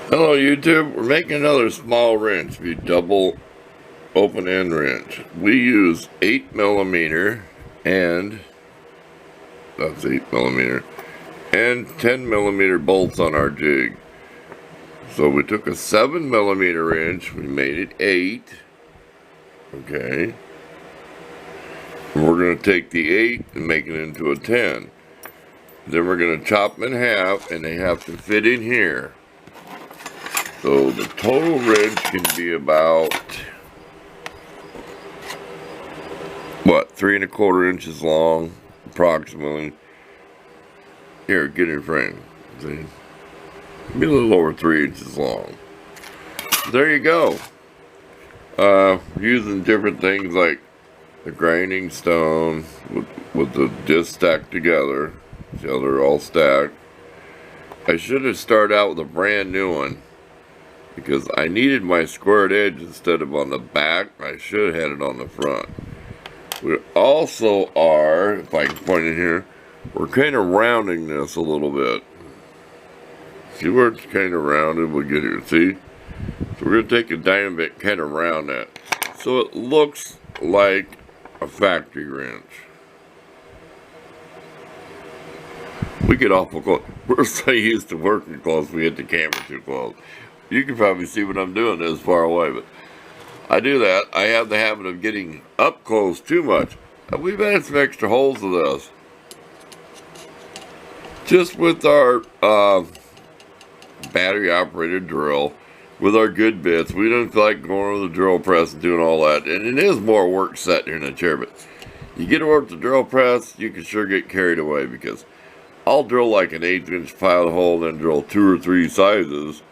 Hello YouTube, we're making another small wrench, be double open end wrench. We use 8mm and that's 8mm and 10mm bolts on our jig. So we took a 7mm wrench, we made it 8. Okay. And we're going to take the 8 and make it into a 10. Then we're going to chop them in half and they have to fit in here. So the total wrench can be about, what, 3¼ inches long, approximately. Here, get in frame. See? Be a little over 3 inches long. There you go. Using different things like the grinding stone with the disc stacked together. See how they're all stacked. I should have started out with a brand new one, because I needed my squared edge instead of on the back. I should have had it on the front. We also are, if I can point it here, we're kind of rounding this a little bit. See where it's kind of rounded? We'll get here, see? So we're going to take a diamond bit, kind of round that, so it looks like a factory wrench. We get awful close. We're so used to working close, we hit the camera too close. You can probably see what I'm doing this far away, but I do that. I have the habit of getting up close too much. And we've added some extra holes to this. Just with our battery operated drill, with our good bits, we don't feel like going over the drill press and doing all that. And it is more work sitting here in the chair, but you get to work the drill press, you can sure get carried away, because I'll drill like an 1/8 inch pilot hole, then drill 2 or 3 sizes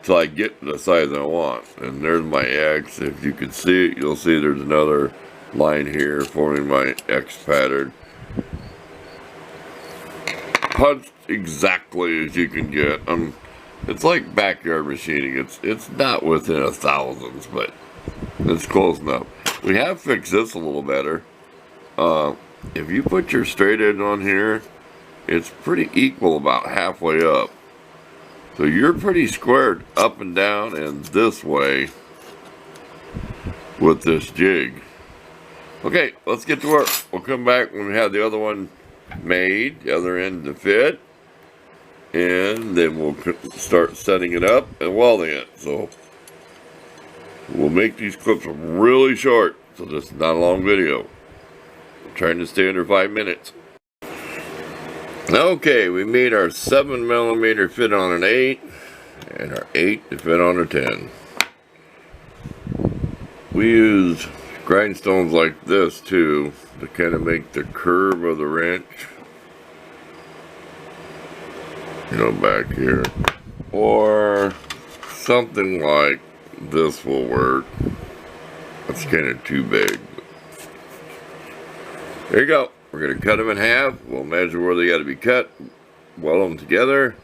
till I get the size I want. And there's my X. If you can see it, you'll see there's another line here forming my X pattern. Punched exactly as you can get. It's like backyard machining. It's not within a thousandths, but it's close enough. We have fixed this a little better. If you put your straight edge on here, it's pretty equal about halfway up. So you're pretty squared up and down and this way with this jig. Okay, let's get to work. We'll come back when we have the other one made, the other end to fit, and then we'll start setting it up and welding it. So we'll make these clips really short, so this is not a long video. I'm trying to stay under 5 minutes. Okay, we made our 7mm fit on an 8 and our 8 to fit on a 10. We use grindstones like this too to kind of make the curve of the wrench, you know, back here, or something like this will work. That's kind of too big. There you go. We're going to cut them in half. We'll measure where they got to be cut, weld them together,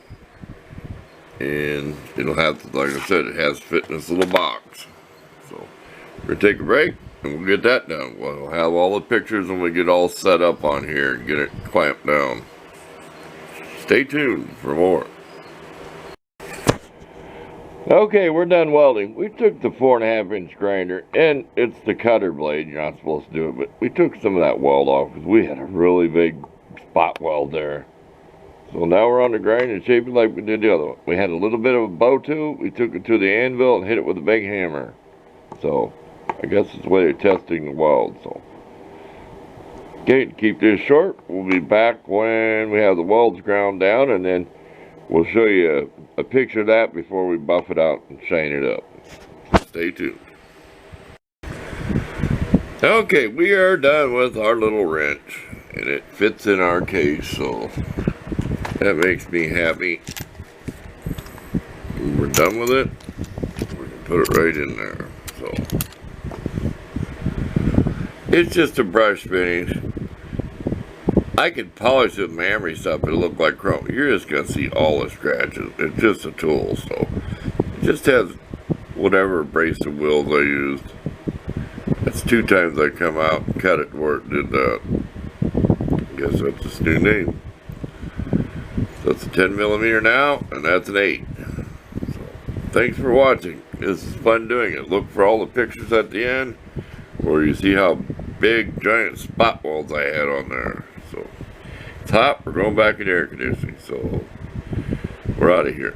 and it'll have to, like I said, it has to fit in this little box. So we're going to take a break and we'll get that done. We'll have all the pictures when we get all set up on here and get it clamped down. Stay tuned for more. Okay, we're done welding. We took the 4½ inch grinder, and it's the cutter blade. You're not supposed to do it, but we took some of that weld off because we had a really big spot weld there. So now we're on the grind and shaping like we did the other one. We had a little bit of a bow tool. We took it to the anvil and hit it with a big hammer. So I guess it's a way of testing the weld. So okay, to keep this short, we'll be back when we have the welds ground down, and then we'll show you a picture of that before we buff it out and shine it up. Stay tuned. Okay, we are done with our little wrench, and it fits in our case, so that makes me happy. When we're done with it, we can put it right in there. So it's just a brush finish. I could polish it with my emery stuff, it'll look like chrome. You're just going to see all the scratches. It's just a tool, so it just has whatever abrasive wheels I used. That's 2 times I come out and cut it where it did that. I guess that's its new name. So it's a 10mm now, and that's an 8. So thanks for watching. This is fun doing it. Look for all the pictures at the end where you see how big giant spot welds I had on there. So it's hot. We're going back in air conditioning. So we're out of here.